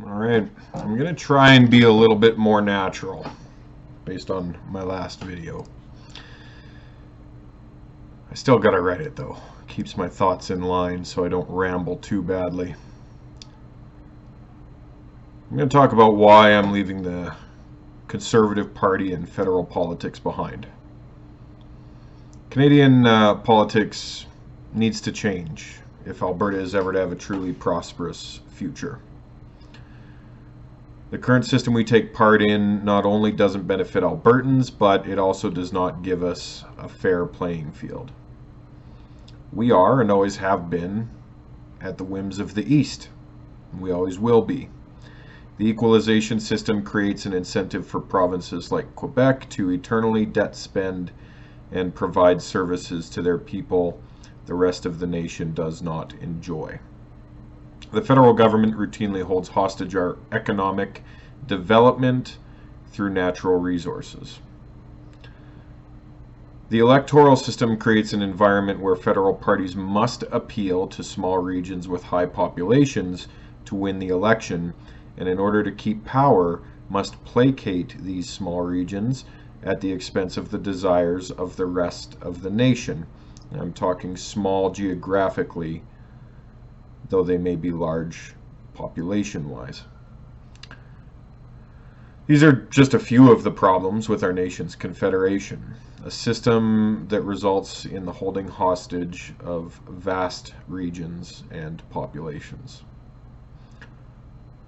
Alright, I'm going to try and be a little bit more natural based on my last video. I still got to write it though. Keeps my thoughts in line so I don't ramble too badly. I'm going to talk about why I'm leaving the Conservative Party and federal politics behind. Canadian politics needs to change if Alberta is ever to have a truly prosperous future. The current system we take part in not only doesn't benefit Albertans, but it also does not give us a fair playing field. We are, and always have been, at the whims of the East. We always will be. The equalization system creates an incentive for provinces like Quebec to eternally debt spend and provide services to their people the rest of the nation does not enjoy. The federal government routinely holds hostage our economic development through natural resources. The electoral system creates an environment where federal parties must appeal to small regions with high populations to win the election, and in order to keep power, must placate these small regions at the expense of the desires of the rest of the nation. I'm talking small geographically, though they may be large population-wise. These are just a few of the problems with our nation's confederation, a system that results in the holding hostage of vast regions and populations.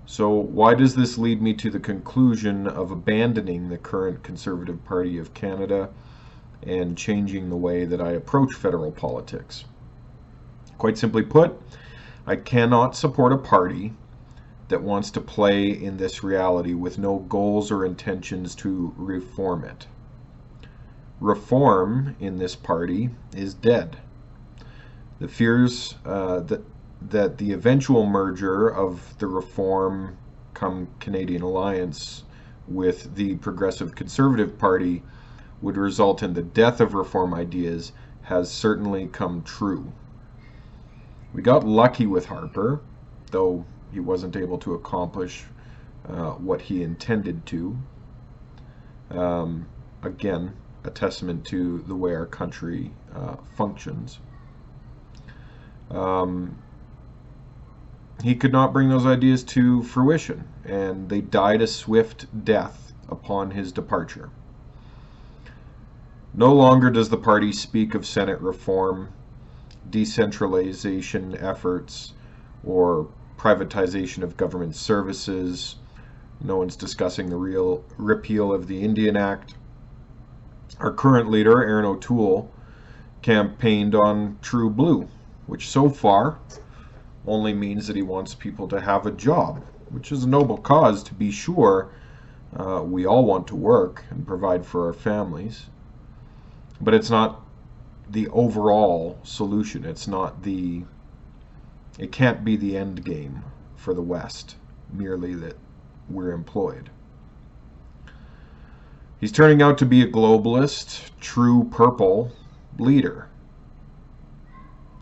So why does this lead me to the conclusion of abandoning the current Conservative Party of Canada and changing the way that I approach federal politics? Quite simply put, I cannot support a party that wants to play in this reality with no goals or intentions to reform it. Reform in this party is dead. The fears that the eventual merger of the Reform come Canadian Alliance with the Progressive Conservative Party would result in the death of reform ideas has certainly come true. We got lucky with Harper, though he wasn't able to accomplish what he intended to. Again, a testament to the way our country functions. He could not bring those ideas to fruition, and they died a swift death upon his departure. No longer does the party speak of Senate reform, decentralization efforts, or privatization of government services. No one's discussing the real repeal of the Indian Act. Our current leader, Erin O'Toole, campaigned on True Blue, which so far only means that he wants people to have a job, which is a noble cause, to be sure. We all want to work and provide for our families, but it's not the overall solution. It can't be the end game for the West, merely that we're employed. He's turning out to be a globalist, true purple leader.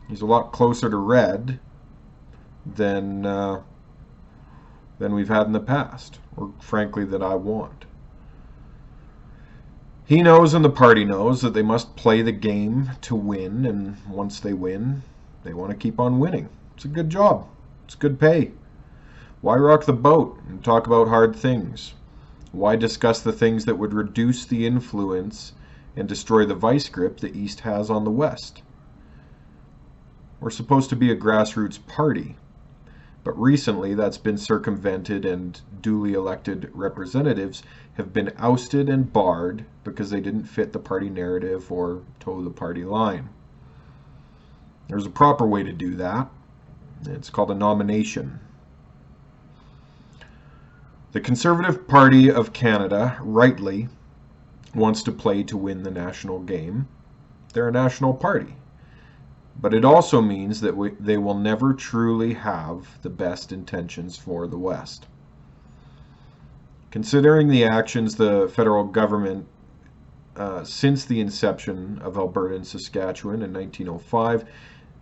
He's a lot closer to red than we've had in the past, or frankly that I want. He knows and the party knows that they must play the game to win, and once they win, they want to keep on winning. It's a good job. It's good pay. Why rock the boat and talk about hard things? Why discuss the things that would reduce the influence and destroy the vice grip the East has on the West? We're supposed to be a grassroots party, but recently that's been circumvented, and duly elected representatives have been ousted and barred because they didn't fit the party narrative or toe the party line. There's a proper way to do that. It's called a nomination. The Conservative Party of Canada, rightly, wants to play to win the national game. They're a national party. But it also means that they will never truly have the best intentions for the West. Considering the actions the federal government since the inception of Alberta and Saskatchewan in 1905,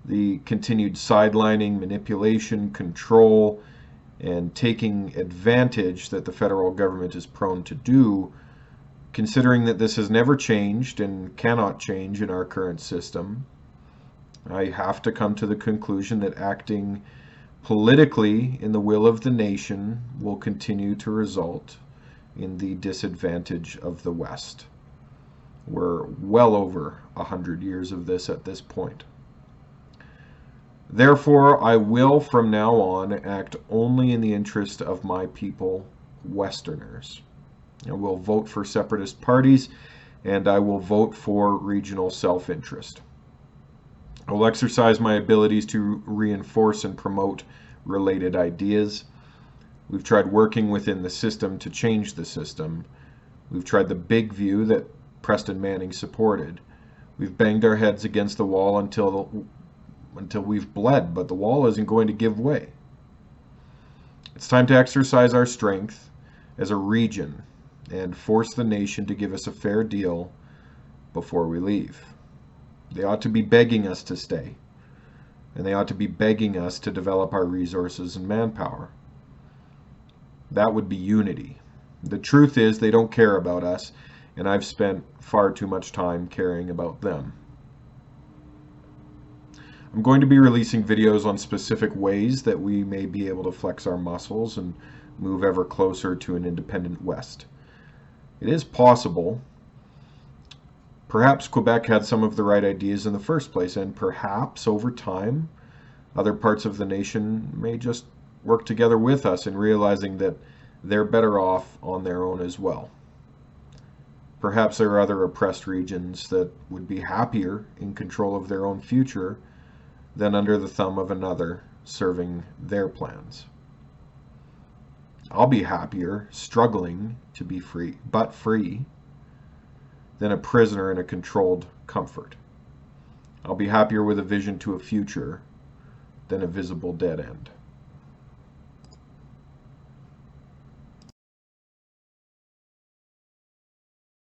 the continued sidelining, manipulation, control, and taking advantage that the federal government is prone to do, considering that this has never changed and cannot change in our current system. I have to come to the conclusion that acting politically in the will of the nation will continue to result in the disadvantage of the West. We're well over 100 years of this at this point. Therefore, I will from now on act only in the interest of my people, Westerners. I will vote for separatist parties, and I will vote for regional self-interest. I will exercise my abilities to reinforce and promote related ideas. We've tried working within the system to change the system. We've tried the big view that Preston Manning supported. We've banged our heads against the wall until we've bled, but the wall isn't going to give way. It's time to exercise our strength as a region and force the nation to give us a fair deal before we leave. They ought to be begging us to stay, and they ought to be begging us to develop our resources and manpower. That would be unity. The truth is they don't care about us, and I've spent far too much time caring about them. I'm going to be releasing videos on specific ways that we may be able to flex our muscles and move ever closer to an independent West. It is possible. Perhaps Quebec had some of the right ideas in the first place, and perhaps over time, other parts of the nation may just work together with us in realizing that they're better off on their own as well. Perhaps there are other oppressed regions that would be happier in control of their own future than under the thumb of another serving their plans. I'll be happier struggling to be free, but free, than a prisoner in a controlled comfort. I'll be happier with a vision to a future than a visible dead end.